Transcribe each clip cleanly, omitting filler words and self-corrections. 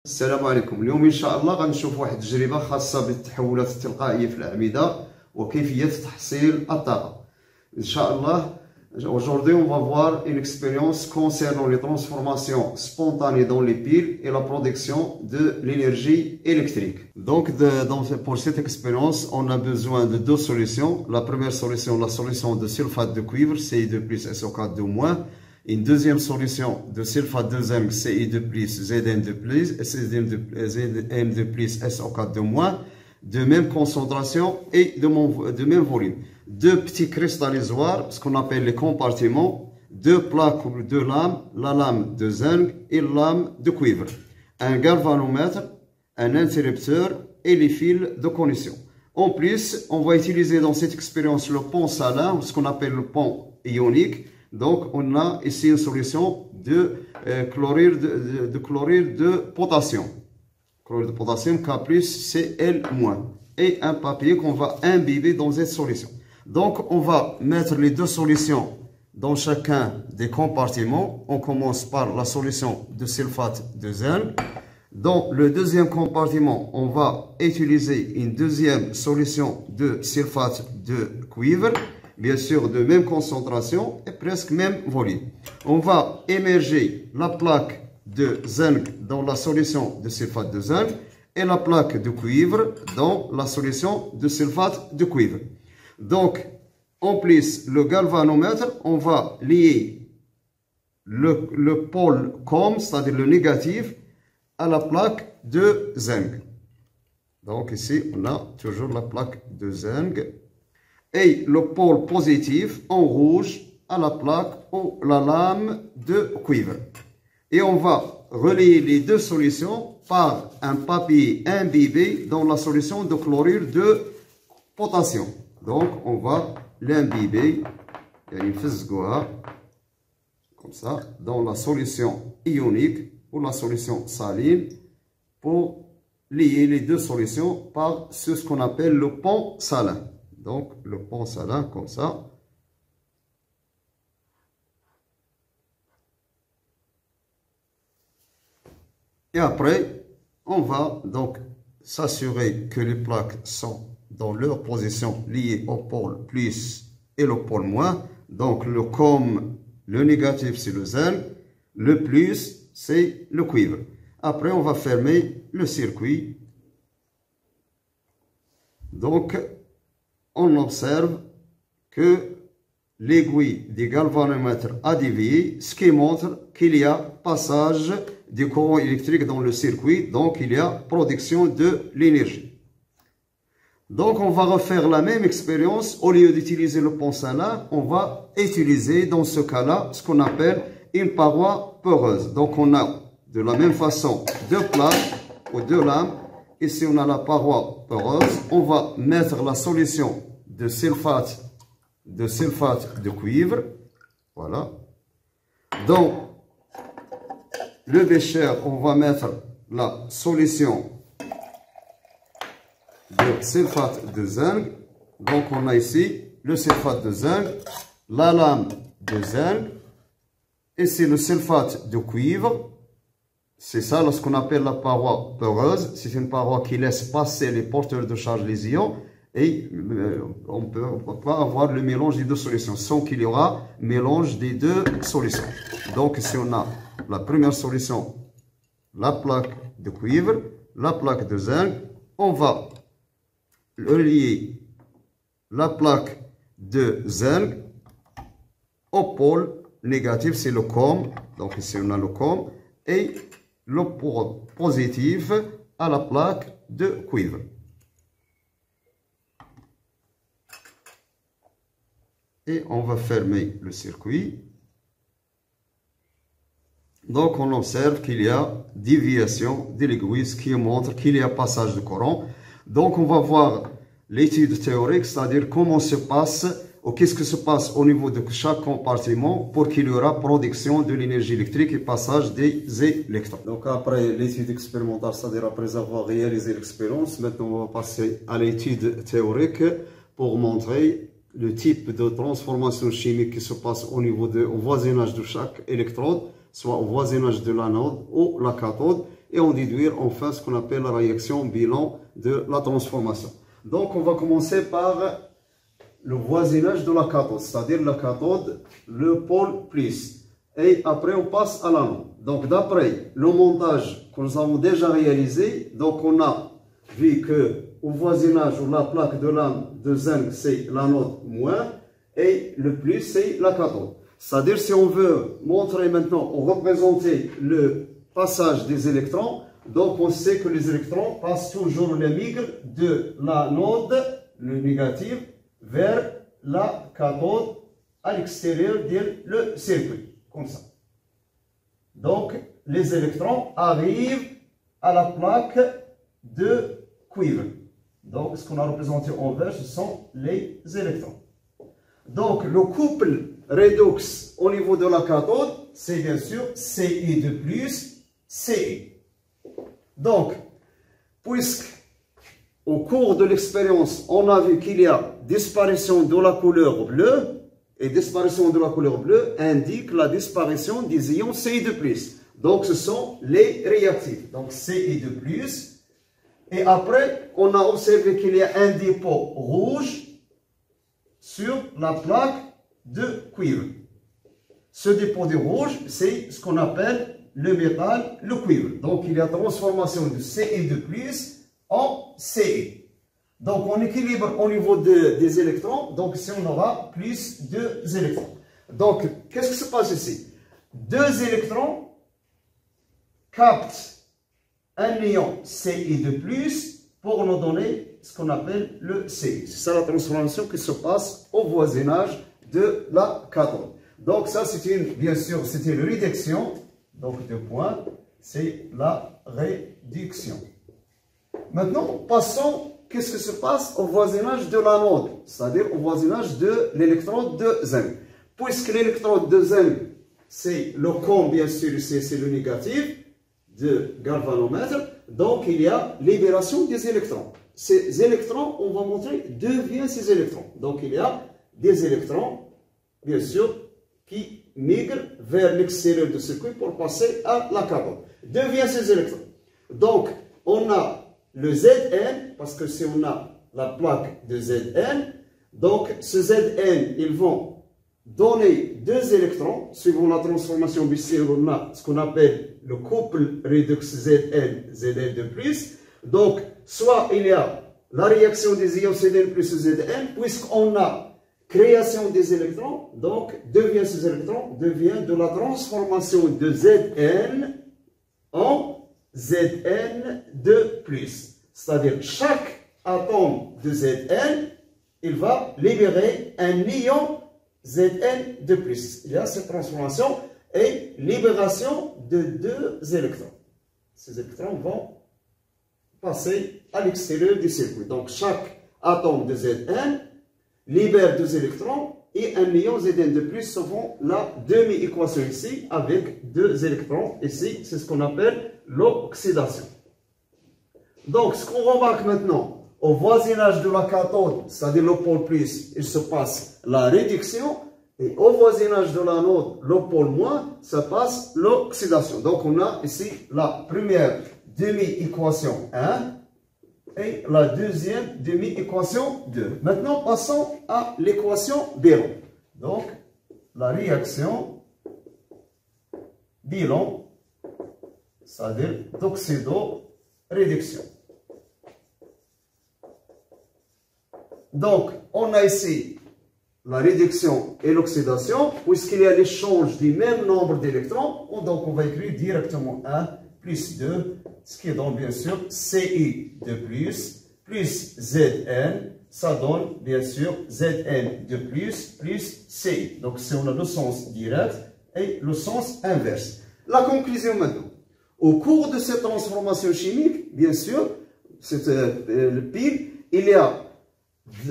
السلام عليكم. اليوم ان شاء الله غنشوف واحد التجربه خاصه بالتحولات التلقائيه في الاعمده وكيفيه تحصيل الطاقه. ان شاء الله aujourd'hui on va voir une expérience concernant les transformations spontanées dans les piles et la production de l'énergie électrique. Donc pour cette expérience, on a besoin de deux solutions. La première solution, la solution de sulfate de cuivre Ci2+ SO4 2-. Une deuxième solution de sulfate de zinc Ci2+ Zn2+ SO4 2-, de même concentration et de même volume. Deux petits cristallisoires, ce qu'on appelle les compartiments, deux plaques ou deux lames, la lame de zinc et la lame de cuivre, un galvanomètre, un interrupteur et les fils de connexion. En plus, on va utiliser dans cette expérience le pont salin, ce qu'on appelle le pont ionique. Donc, on a ici une solution de chlorure de potassium. Chlorure de potassium K+, Cl-, et un papier qu'on va imbiber dans cette solution. Donc, on va mettre les deux solutions dans chacun des compartiments. On commence par la solution de sulfate de zinc. Dans le deuxième compartiment, on va utiliser une deuxième solution de sulfate de cuivre. Bien sûr, de même concentration et presque même volume. On va émerger la plaque de zinc dans la solution de sulfate de zinc et la plaque de cuivre dans la solution de sulfate de cuivre. Donc, en plus, le galvanomètre, on va lier le pôle COM, c'est-à-dire le négatif, à la plaque de zinc. Donc ici, on a toujours la plaque de zinc. Et le pôle positif en rouge à la plaque ou la lame de cuivre. Et on va relier les deux solutions par un papier imbibé dans la solution de chlorure de potassium. Donc on va l'imbiber, comme ça, dans la solution ionique ou la solution saline pour lier les deux solutions par ce qu'on appelle le pont salin. Donc, le pont salin, comme ça. Et après, on va donc s'assurer que les plaques sont dans leur position liées au pôle plus et le pôle moins. Donc, le COM, le négatif, c'est le zinc. Le plus, c'est le cuivre. Après, on va fermer le circuit. Donc, on observe que l'aiguille du galvanomètre a dévié, ce qui montre qu'il y a passage du courant électrique dans le circuit, donc il y a production de l'énergie. Donc on va refaire la même expérience. Au lieu d'utiliser le pont salin, on va utiliser dans ce cas-là ce qu'on appelle une paroi poreuse. Donc on a de la même façon deux plaques ou deux lames. Ici, on a la paroi poreuse. On va mettre la solution de sulfate de cuivre. Voilà. Dans le bécher, on va mettre la solution de sulfate de zinc. Donc, on a ici le sulfate de zinc, la lame de zinc. Ici, le sulfate de cuivre. C'est ça ce qu'on appelle la paroi poreuse. C'est une paroi qui laisse passer les porteurs de charge, les ions, et on ne peut pas avoir le mélange des deux solutions sans qu'il y aura mélange des deux solutions. Donc ici on a la première solution, la plaque de cuivre, la plaque de zinc. On va relier la plaque de zinc au pôle négatif, c'est le COM. Donc ici on a le COM. Et le pôle positif à la plaque de cuivre. Et on va fermer le circuit. Donc on observe qu'il y a déviation de l'aiguille, ce qui montre qu'il y a passage de courant. Donc on va voir l'étude théorique, c'est-à-dire comment se passe ou qu'est-ce qui se passe au niveau de chaque compartiment pour qu'il y aura production de l'énergie électrique et passage des électrons. Donc après l'étude expérimentale, c'est-à-dire après avoir réalisé l'expérience, maintenant on va passer à l'étude théorique pour montrer le type de transformation chimique qui se passe au niveau au voisinage de chaque électrode, soit au voisinage de l'anode ou la cathode, et en déduire enfin ce qu'on appelle la réaction bilan de la transformation. Donc on va commencer par le voisinage de la cathode, c'est-à-dire la cathode, le pôle plus. Et après on passe à l'anode. Donc d'après le montage que nous avons déjà réalisé, donc on a vu que au voisinage ou la plaque de lame de zinc c'est l'anode moins et le plus c'est la cathode. C'est-à-dire si on veut montrer maintenant ou représenter le passage des électrons, donc on sait que les électrons passent toujours les migrent de l'anode, le négatif, vers la cathode à l'extérieur du circuit, comme ça. Donc, les électrons arrivent à la plaque de cuivre. Donc, ce qu'on a représenté en vert, ce sont les électrons. Donc, le couple redox au niveau de la cathode, c'est bien sûr Ci de plus, Ci. Donc, puisque au cours de l'expérience, on a vu qu'il y a disparition de la couleur bleue, et disparition de la couleur bleue indique la disparition des ions Ci de plus. Donc, ce sont les réactifs. Donc, Ci de plus. Et après, on a observé qu'il y a un dépôt rouge sur la plaque de cuivre. Ce dépôt de rouge, c'est ce qu'on appelle le métal, le cuivre. Donc, il y a transformation de Ci de plus en Ci. Donc, on équilibre au niveau des électrons. Donc, ici, on aura plus de électrons. Donc, qu'est-ce qui se passe ici? Deux électrons captent un ion Ci de plus pour nous donner ce qu'on appelle le Ci. C'est ça la transformation qui se passe au voisinage de la cathode. Donc, ça, bien sûr, c'était une réduction. Donc, deux points, c'est la réduction. Maintenant, passons, qu'est-ce qui se passe au voisinage de l'anode, c'est-à-dire au voisinage de l'électrode de zinc. Puisque l'électrode de zinc, c'est le con, bien sûr, ici, c'est le négatif de galvanomètre, donc il y a libération des électrons. Ces électrons, on va montrer, deviennent ces électrons. Donc, il y a des électrons, bien sûr, qui migrent vers l'extérieur du circuit pour passer à la cathode. Deviennent ces électrons. Donc, on a le Zn, parce que si on a la plaque de Zn, donc ce Zn, ils vont donner deux électrons, suivant la transformation BC, on a ce qu'on appelle le couple redox Zn, Zn de plus. Donc, soit il y a la réaction des ions Zn plus Zn, puisqu'on a création des électrons, donc ces électrons deviennent de la transformation de Zn en Zn de plus. C'est-à-dire chaque atome de Zn, il va libérer un ion Zn de plus. Il y a cette transformation et libération de deux électrons. Ces électrons vont passer à l'extérieur du circuit. Donc chaque atome de Zn libère deux électrons et un ion Zn de plus selon la demi-équation ici avec deux électrons ici. C'est ce qu'on appelle l'oxydation. Donc, ce qu'on remarque maintenant, au voisinage de la cathode, c'est-à-dire le pôle plus, il se passe la réduction. Et au voisinage de l'anode, le pôle moins, ça passe l'oxydation. Donc, on a ici la première demi-équation 1 et la deuxième demi-équation 2. Maintenant, passons à l'équation bilan. Donc, la réaction bilan, c'est-à-dire d'oxydo-réduction. Donc, on a ici la réduction et l'oxydation, puisqu'il y a l'échange du même nombre d'électrons. Donc, on va écrire directement 1 plus 2, ce qui donne bien sûr Ci de plus Zn, ça donne bien sûr Zn de plus Ci. Donc, si on a le sens direct et le sens inverse. La conclusion maintenant. Au cours de cette transformation chimique, bien sûr, le pile, il y a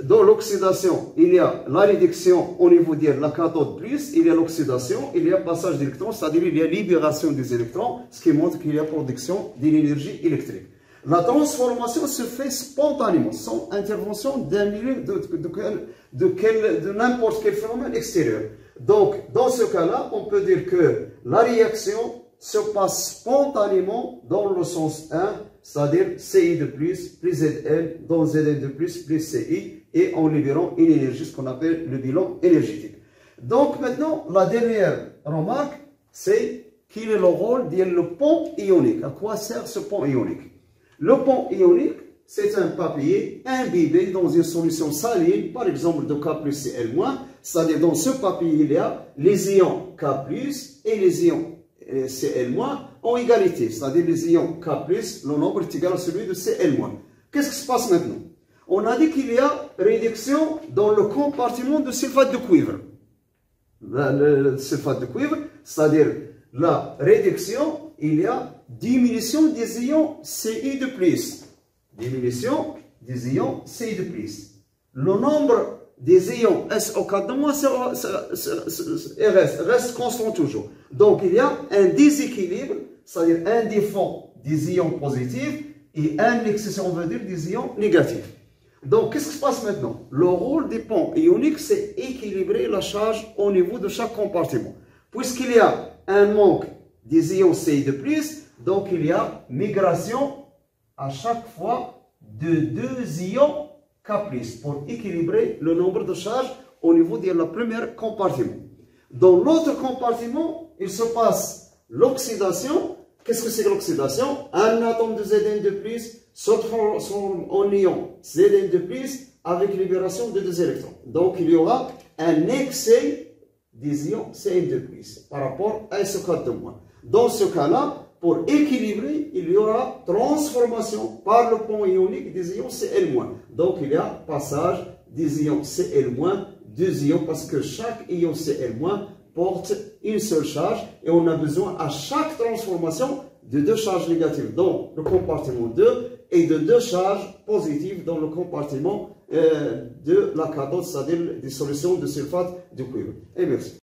dans l'oxydation, il y a la réduction au niveau de la cathode plus, il y a l'oxydation, il y a passage d'électrons, c'est-à-dire il y a libération des électrons, ce qui montre qu'il y a production d'une énergie électrique. La transformation se fait spontanément, sans intervention d'un milieu de n'importe quel phénomène extérieur. Donc, dans ce cas-là, on peut dire que la réaction se passe spontanément dans le sens 1, c'est-à-dire Ci de plus Zn, dans Zn de plus Ci, et en libérant une énergie, ce qu'on appelle le bilan énergétique. Donc maintenant, la dernière remarque, c'est quel est le rôle du pont ionique. À quoi sert ce pont ionique? Le pont ionique, c'est un papier imbibé dans une solution saline, par exemple de K plus Cl-, c'est-à-dire dans ce papier, il y a les ions K+, et les ions Cl- en égalité, c'est-à-dire les ions K+, le nombre est égal à celui de Cl-. Qu'est-ce qui se passe maintenant? On a dit qu'il y a réduction dans le compartiment de sulfate de cuivre. Le sulfate de cuivre, c'est-à-dire la réduction, il y a diminution des ions Ci de plus. Diminution des ions Ci de plus. Le nombre des ions SO4 reste constant toujours. Donc il y a un déséquilibre, c'est-à-dire un défaut des ions positifs et un excès, on veut dire, des ions négatifs. Donc qu'est-ce qui se passe maintenant? Le rôle des ponts ioniques, c'est équilibrer la charge au niveau de chaque compartiment. Puisqu'il y a un manque des ions Ci de plus, donc il y a migration à chaque fois de 2 ions K+, pour équilibrer le nombre de charges au niveau de la première compartiment. Dans l'autre compartiment, il se passe l'oxydation. Qu'est-ce que c'est l'oxydation? Un atome de Zn de plus se transforme en ion Zn de plus avec libération de 2 électrons. Donc il y aura un excès des ions Cn de plus par rapport à SO4 de moins. Dans ce cas-là, pour équilibrer, il y aura transformation par le pont ionique des ions Cl-. Donc il y a passage des ions Cl-, 2 ions, parce que chaque ion Cl- porte une seule charge et on a besoin à chaque transformation de 2 charges négatives dans le compartiment 2 et de 2 charges positives dans le compartiment de la cathode, c'est-à-dire des solutions de sulfate de cuivre. Et merci.